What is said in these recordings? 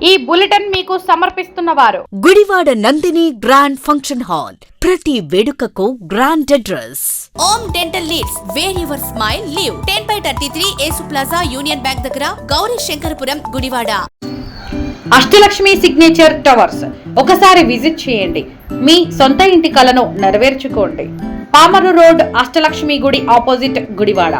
ఈ బులెటిన్ మీకు సమర్పిస్తున్న వారు Gudivada Nandini grand function hall. ప్రతి వేడుకకు grand address. Om dental leads where your smile live 10/33 Yesu plaza union bank దగ్గర గౌరీ శంకరపురం గుడివాడ. అష్టలక్ష్మి సిగ్నేచర్ టవర్స్ ఒకసారి విజిట్ చేయండి. మీ సొంత ఇంటి కలను నెరవేర్చుకోండి. పామరు రోడ్ అష్టలక్ష్మి గుడి ఆపోజిట్ గుడివాడ.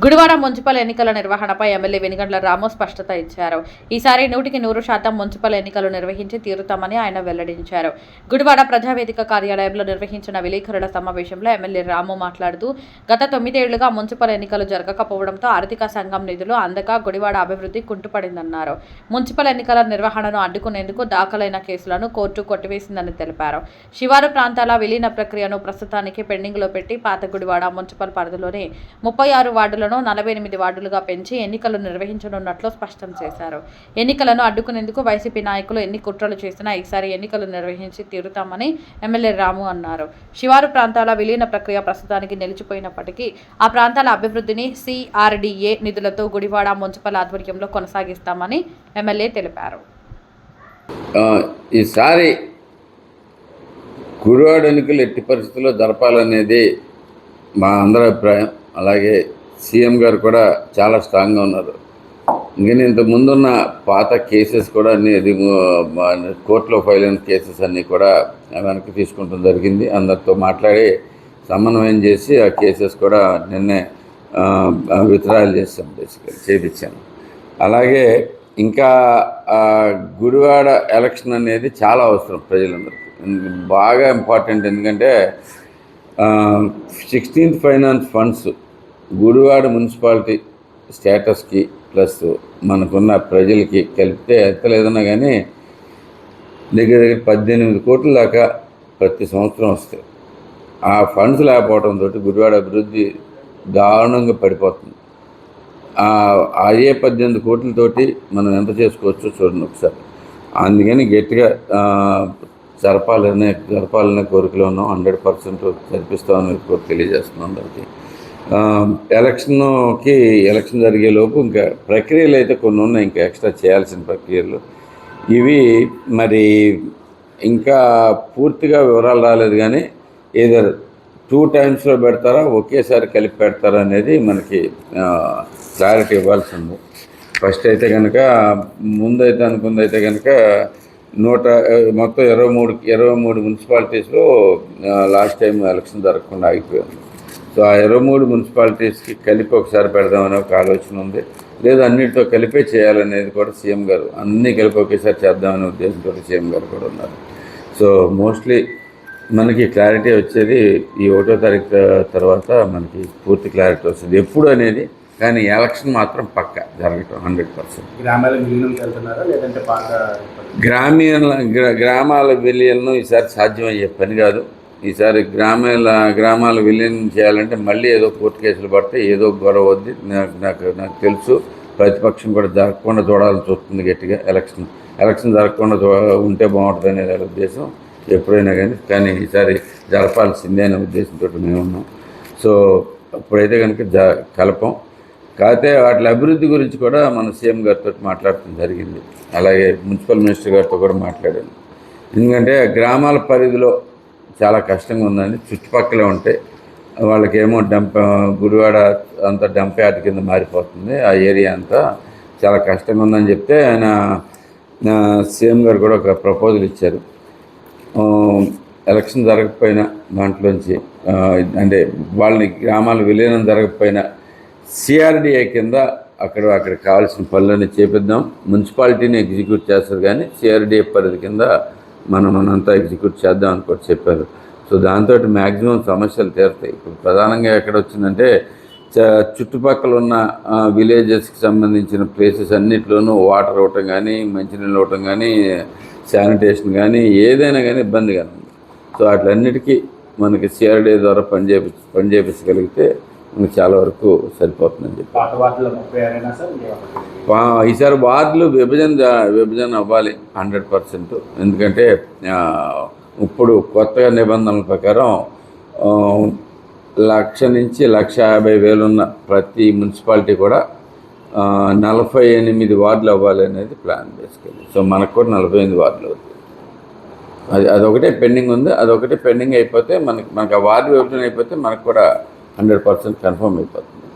గుడివాడ మున్సిపల్ ఎన్నికల నిర్వహణపై ఎమ్మెల్యే వెనిగండ్ల రాము స్పష్టత ఇచ్చారు. ఈసారి 100% మున్సిపల్ ఎన్నికలు నిర్వహించి తీరుతామని ఆయన వెల్లడించారు. గుడివాడ ప్రజావేదిక కార్యాలయంలో నిర్వహించిన విలేకరుల సమావేశంలో ఎమ్మెల్యే రాము మాట్లాడుతూ గత 9 ఏళ్లుగా మున్సిపల్ ఎన్నికలు జరగకపోవడంతో ఆర్థిక సంఘం నిధులు అందక గుడివాడ అభివృద్ధి కుంటుపడిందన్నారు. మున్సిపల్ ఎన్నికల నిర్వహణను అడ్డుకునేందుకు దాఖలైన కేసులను కోర్టు కొట్టివేసిందని తెలిపారు. శివారు ప్రాంతాల విలీన ప్రక్రియను ప్రస్తుతానికి పెండింగ్లో పెట్టి పాత గుడివాడ మున్సిపల్ పరిధిలోని 36 వార్డులను 48 వార్డులుగా పెంచి ఎన్నికలు నిర్వహించనున్నట్లు స్పష్టం చేశారు. ఎన్నికలను అడ్డుకునేందుకు వైసీపీ నాయకులు ఎన్ని కుట్రలు చేసినా ఈసారి ఎన్నికలు నిర్వహించి తీరుతామని ఎమ్మెల్యే రాము అన్నారు. శివారు ప్రాంతాల విలీన ప్రక్రియ ప్రస్తుతానికి నిలిచిపోయినప్పటికీ ఆ ప్రాంతాల అభివృద్ధిని CRDA నిధులతో గుడివాడ మున్సిపల్ ఆధ్వర్యంలో కొనసాగిస్తామని ఎమ్మెల్యే తెలిపారు. ఈసారి గుడివాడ ఎన్నికలు ఎట్టి పరిస్థితుల్లో జరపాలనేది మా అందరి అభిప్రాయం. అలాగే సీఎం గారు కూడా చాలా స్ట్రాంగ్గా ఉన్నారు. నేను ఇంతకుముందున్న పాత కేసెస్ కూడా అన్ని కోర్టులో ఫైల్ అయిన కేసెస్ అన్నీ కూడా వెనక్కి తీసుకుంటం జరిగింది. అందరితో మాట్లాడి సమన్వయం చేసి ఆ కేసెస్ కూడా నిన్నే విత్డ్రాయల్ చేస్తాం, బేసికల్ చేయించాను. అలాగే ఇంకా గుడివాడ ఎలక్షన్ అనేది చాలా అవసరం ప్రజలందరికీ, బాగా ఇంపార్టెంట్. ఎందుకంటే 16th finance funds Gudivada municipality స్టేటస్కి ప్లస్ మనకున్న ప్రజలకి కలిపితే ఎత్తలేదన్నా కానీ దగ్గర 18 కోట్ల దాకా ప్రతి సంవత్సరం వస్తాయి. ఆ ఫండ్స్ లేకపోవడంతో గుడివాడ అభివృద్ధి దారుణంగా పడిపోతుంది. అయ్యే 18 కోట్లతోటి మనం ఎంత చేసుకోవచ్చో చూడండి ఒకసారి. అందుకని గట్టిగా జరపాలనే కోరికలో ఉన్నాం. 100% జరిపిస్తామని తెలియజేస్తున్నాం అందరికీ. ఎలక్షన్ జరిగేలోపు ఇంకా ప్రక్రియలు అయితే కొన్ని ఉన్నాయి, ఇంకా ఎక్స్ట్రా చేయాల్సిన ప్రక్రియలు. ఇవి మరి ఇంకా పూర్తిగా వివరాలు రాలేదు, కానీ ఏదర్ 2 టైమ్స్లో పెడతారా ఒకేసారి కలిపి పెడతారా అనేది మనకి క్లారిటీ ఇవ్వాల్సి ఉంది. ఫస్ట్ అయితే కనుక ముందైతే అనుకుందైతే కనుక మొత్తం 23 మున్సిపాలిటీస్లో లాస్ట్ టైం ఎలక్షన్ జరగకుండా ఆగిపోయింది. సో ఆ 23 మున్సిపాలిటీస్కి కలిపి ఒకసారి పెడదామనే ఒక ఆలోచన ఉంది. లేదా అన్నిటితో కలిపే చేయాలనేది కూడా సీఎం గారు, అన్నీ కలిపి ఒకేసారి చేద్దామనే ఉద్దేశంతో సీఎం గారు కూడా ఉన్నారు. సో మోస్ట్లీ మనకి క్లారిటీ వచ్చేది ఈ 1వ తారీఖు తర్వాత మనకి పూర్తి క్లారిటీ వస్తుంది ఎప్పుడు అనేది. కానీ ఎలక్షన్ మాత్రం పక్క జరగటం 100%. గ్రామాల విలీనం ఈసారి సాధ్యమయ్యే పని కాదు. ఈసారి గ్రామాల విలీనం చేయాలంటే మళ్ళీ ఏదో కోర్టు కేసులు పడితే ఏదో గొడవ వద్ది. నాకు తెలుసు ప్రతిపక్షం కూడా జరగకుండా చూడాలని చూస్తుంది గట్టిగా. ఎలక్షన్ జరగకుండా ఉంటే బాగుంటుంది అనేది ఉద్దేశం ఎప్పుడైనా కానీ ఈసారి జరపాల్సిందే అనే ఉద్దేశంతో మేము ఉన్నాం. సో అప్పుడైతే కనుక కలపం. కాకపోతే వాటి అభివృద్ధి గురించి కూడా మన సీఎం గారితో మాట్లాడటం జరిగింది. అలాగే మున్సిపల్ మినిస్టర్ గారితో కూడా మాట్లాడాను. ఎందుకంటే గ్రామాల పరిధిలో చాలా కష్టంగా ఉందండి. చుట్టుపక్కలే ఉంటాయి, వాళ్ళకేమో గుడివాడ అంతా డంప్ యార్డ్ కింద మారిపోతుంది. ఆ ఏరియా అంతా చాలా కష్టంగా ఉందని చెప్తే ఆయన సీఎం గారు కూడా ఒక ప్రపోజల్ ఇచ్చారు. ఎలక్షన్ జరగకపోయినా దాంట్లోంచి అంటే వాళ్ళని గ్రామాల విలీనం జరగకపోయినా CRDA కింద అక్కడ కావాల్సిన పనులన్నీ చేపిద్దాం. మున్సిపాలిటీని ఎగ్జిక్యూట్ చేస్తారు, కానీ CRDA పరిధి కింద మనంతా ఎగ్జిక్యూట్ చేద్దాం అని కూడా చెప్పారు. సో దాంతో మ్యాక్సిమం సమస్యలు తీరుతాయి. ఇప్పుడు ప్రధానంగా ఎక్కడ వచ్చిందంటే చుట్టుపక్కల ఉన్న విలేజెస్కి సంబంధించిన ప్లేసెస్ అన్నింటిలోనూ వాటర్ ఇవ్వటం కానీ, మంచినీళ్ళు ఇవ్వటం కానీ, శానిటేషన్ కానీ ఏదైనా కానీ ఇబ్బందిగా ఉంది. సో వాటిలన్నిటికీ మనకి CRDA ద్వారా పనిచేపించగలిగితే మనకు చాలా వరకు సరిపోతుందని చెప్పి. ఈసారి వార్డులు విభజన అవ్వాలి 100%. ఎందుకంటే ఇప్పుడు కొత్తగా నిబంధనల ప్రకారం 1,00,000 నుంచి 1,50,000 ఉన్న ప్రతి మున్సిపాలిటీ కూడా 48 వార్డులు అవ్వాలి అనేది ప్లాన్ బేసికలీ. సో మనకు కూడా 48 వార్డులు అవుతుంది. అదొకటే పెండింగ్ ఉంది. అదొకటే పెండింగ్ అయిపోతే మనకు ఆ వార్డు విభజన అయిపోతే మనకు కూడా 100% కన్ఫర్మ్ అయిపోతుంది.